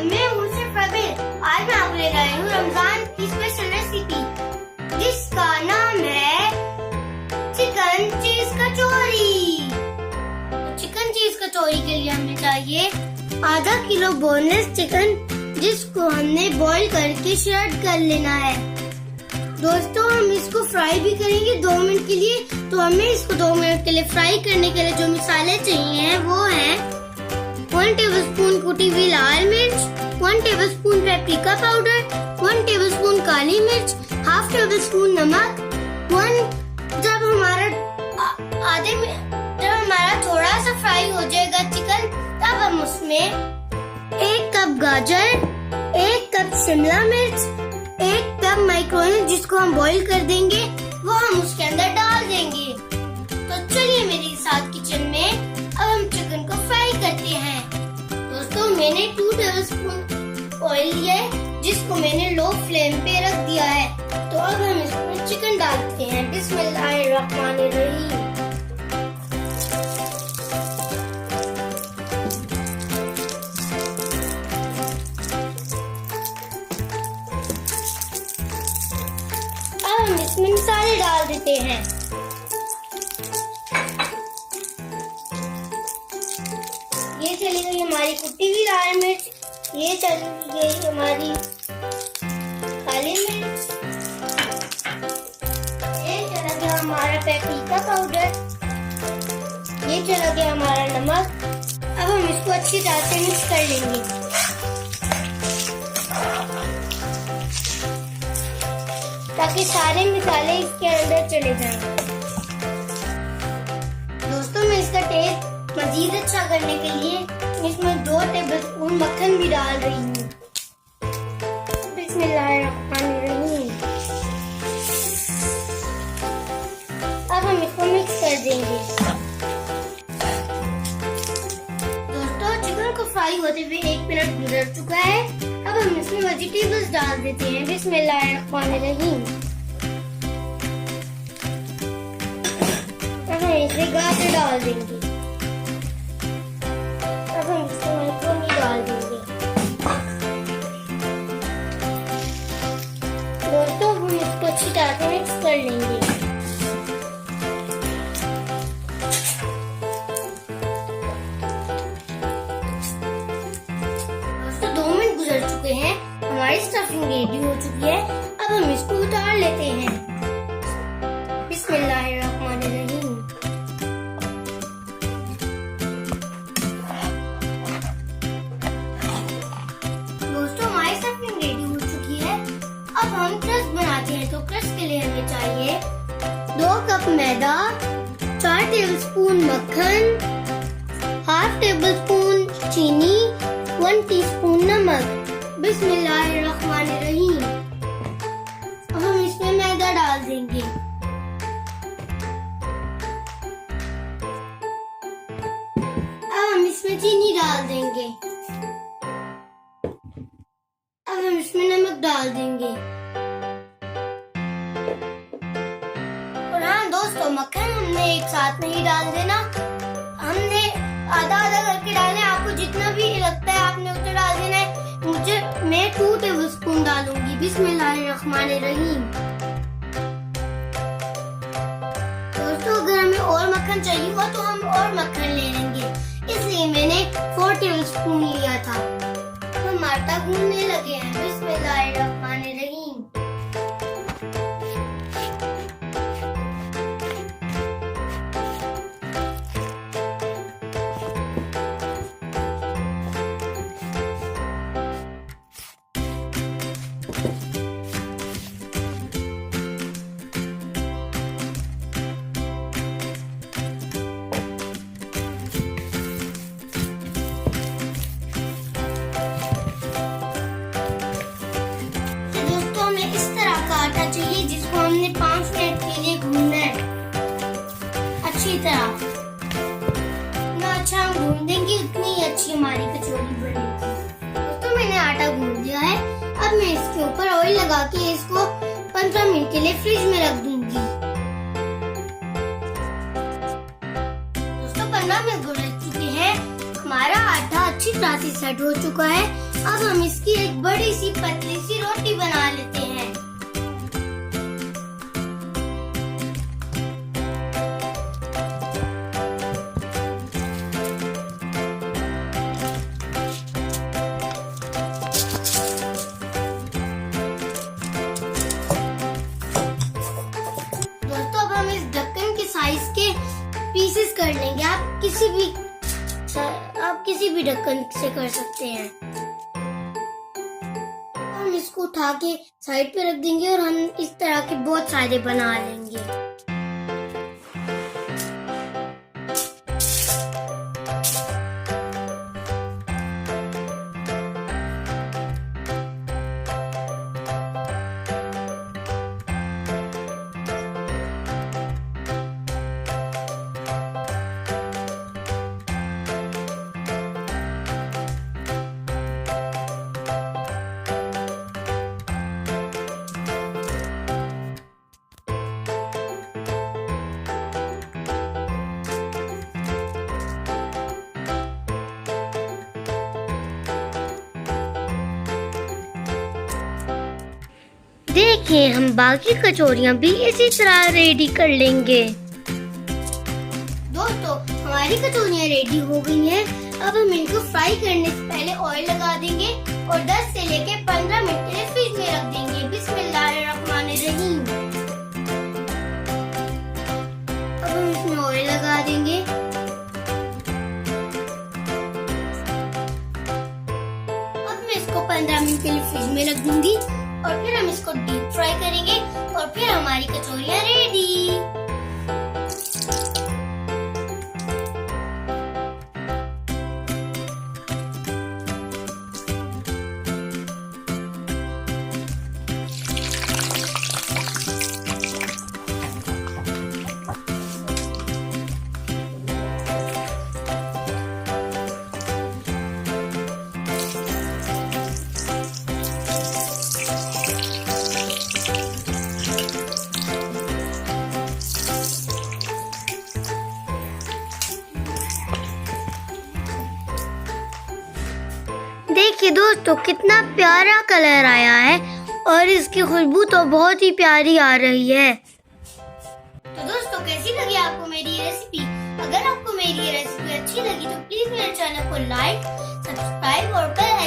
मैं हूँ सिर्फ अबीर। आज मैं आपको लेकर आई हूँ रमजान की स्पेशल रेसिपी जिसका नाम है चिकन चीज कचौरी। चिकन चीज कचौरी के लिए हमें चाहिए आधा किलो बोनलेस चिकन जिसको हमने बॉईल करके श्रेड कर लेना है। दोस्तों हम इसको फ्राई भी करेंगे 2 मिनट के लिए, तो हमें इसको 2 मिनट के लिए फ्राई करने के लिए जो मसाले चाहिए वो हैं 1 टेबलस्पून कुटी हुई लाल मिर्च, 1 टेबलस्पून पेपरिका पाउडर, 1 टेबलस्पून काली मिर्च, हाफ टेबलस्पून नमक। जब हमारा थोड़ा सा फ्राई हो जाएगा चिकन, तब हम उसमें 1 कप गाजर, 1 कप शिमला मिर्च, 1 कप माइक्रोवेव जिसको हम बॉईल कर देंगे वो हम उसके अंदर डाल देंगे। तो चलिए मेरे साथ किचन में अब हम चिकन को फ्राई करते हैं। दोस्तों मैंने 2 टेबलस्पून ऑयल लिया है जिसको मैंने लो फ्लेम पे रख दिया है। तो अब हम इसमें चिकन डालते हैं। बिस्मिल्लाहिर्रहमानिर्रहीम। अब हम इसमें मसाले डाल देते हैं। ये चली गई हमारी कुटी हुई लाल मिर्च, ये चली गई हमारी काली मिर्च, ये चला गया हमारा पेपरिका पाउडर, ये चला गया हमारा नमक। अब हम इसको अच्छी तरह से मिक्स कर लेंगे। ताकि सारे मसाले इसके अंदर चले जाएं। दोस्तों मैं इसका टेस्ट मजीद अच्छा करने के लिए इसमें 2 टेबलस्पून मक्खन भी डाल रही हूँ। बिस्मिल्लाहिर्रहमानिर्रहीम। अब हम इसको मिक्स कर देंगे। दोस्तों चिकन को फ्राई होते हुए 1 मिनट गुजर चुका है। अब हम इसमें वेजिटेबल्स डाल देते हैं। बिस्मिल्लाहिर्रहमानिर्रहीम। अब हम इसे गाजर डाल देंगे। हम इसमें डाल देंगे। दोस्तों हम इसको अच्छी तरह से मिक्स कर लेंगे। दोस्तों 2 मिनट गुजर चुके हैं, हमारी स्टफिंग रेडी हो चुकी है। अब हम इसको उतार लेते हैं। बिस्मिल्लाहिर्रहमानिर्रहीम। अब हम क्रस्ट बनाते हैं। तो क्रस्ट के लिए हमें चाहिए 2 कप मैदा, 4 टेबलस्पून मक्खन, हाफ टेबलस्पून चीनी, 1 टीस्पून नमक। बिस्मिल्लाहिर्रहमानिर्रहीम। अब हम इसमें मैदा डाल देंगे। अब हम इसमें चीनी डाल देंगे। अब हम इसमें नमक डाल देंगे। और हाँ दोस्तों मक्खन हमने एक साथ नहीं डाल देना, हमने आधा आधा करके डालना है। आपको जितना भी लगता है आपने उतना डाल देना है। मैं 2 टेबलस्पून डालूंगी। बिस्मिल्लाहिर्रहमानिर्रहीम। दोस्तों अगर हमें और मक्खन चाहिए हो तो हम और मक्खन ले लेंगे, इसलिए मैंने 4 टेबलस्पून लिया था। हम आटा गूंदने लगे हैं। बिस्मिल्लाहिर्रहमानिर्रहीम। गूंदेंगे उतनी ही अच्छी हमारी कचौरी बनेगी। दोस्तों मैंने आटा गूंद लिया है। अब मैं इसके ऊपर ऑयल लगा के इसको 15 मिनट के लिए फ्रिज में रख दूंगी। दोस्तों 15 मिनट गुजर चुके हैं, हमारा आटा अच्छी तरह से सेट हो चुका है। अब हम इसकी एक बड़ी सी पतली सी रोटी बना लेते हैं। दोस्तों अब हम इस ढक्कन के साइज के पीसेस कर लेंगे। आप किसी भी ढक्कन से कर सकते हैं। हम इसको उठा के साइड पे रख देंगे और हम इस तरह के बहुत सारे बना लेंगे। देखिए हम बाकी कचौरियाँ भी इसी तरह रेडी कर लेंगे। दोस्तों हमारी कचौरियाँ रेडी हो गई हैं। अब हम इनको फ्राई करने से पहले ऑयल लगा देंगे और 10 से लेके 15 मिनट के लिए फ्रिज में रख देंगे। बिस्मिल्लाहिर्रहमानिर्रहीम। अब हम इसमें ऑयल लगा देंगे। अब मैं इसको 15 मिनट के लिए फ्रिज में रख दूंगी और फिर हम इसको डीप फ्राई करेंगे और फिर हमारी कचौरियाँ रेडी। देखिए दोस्तों कितना प्यारा कलर आया है और इसकी खुशबू तो बहुत ही प्यारी आ रही है। तो दोस्तों कैसी लगी आपको मेरी ये रेसिपी? अगर आपको मेरी ये रेसिपी अच्छी लगी तो प्लीज मेरे चैनल को लाइक, सब्सक्राइब और बेल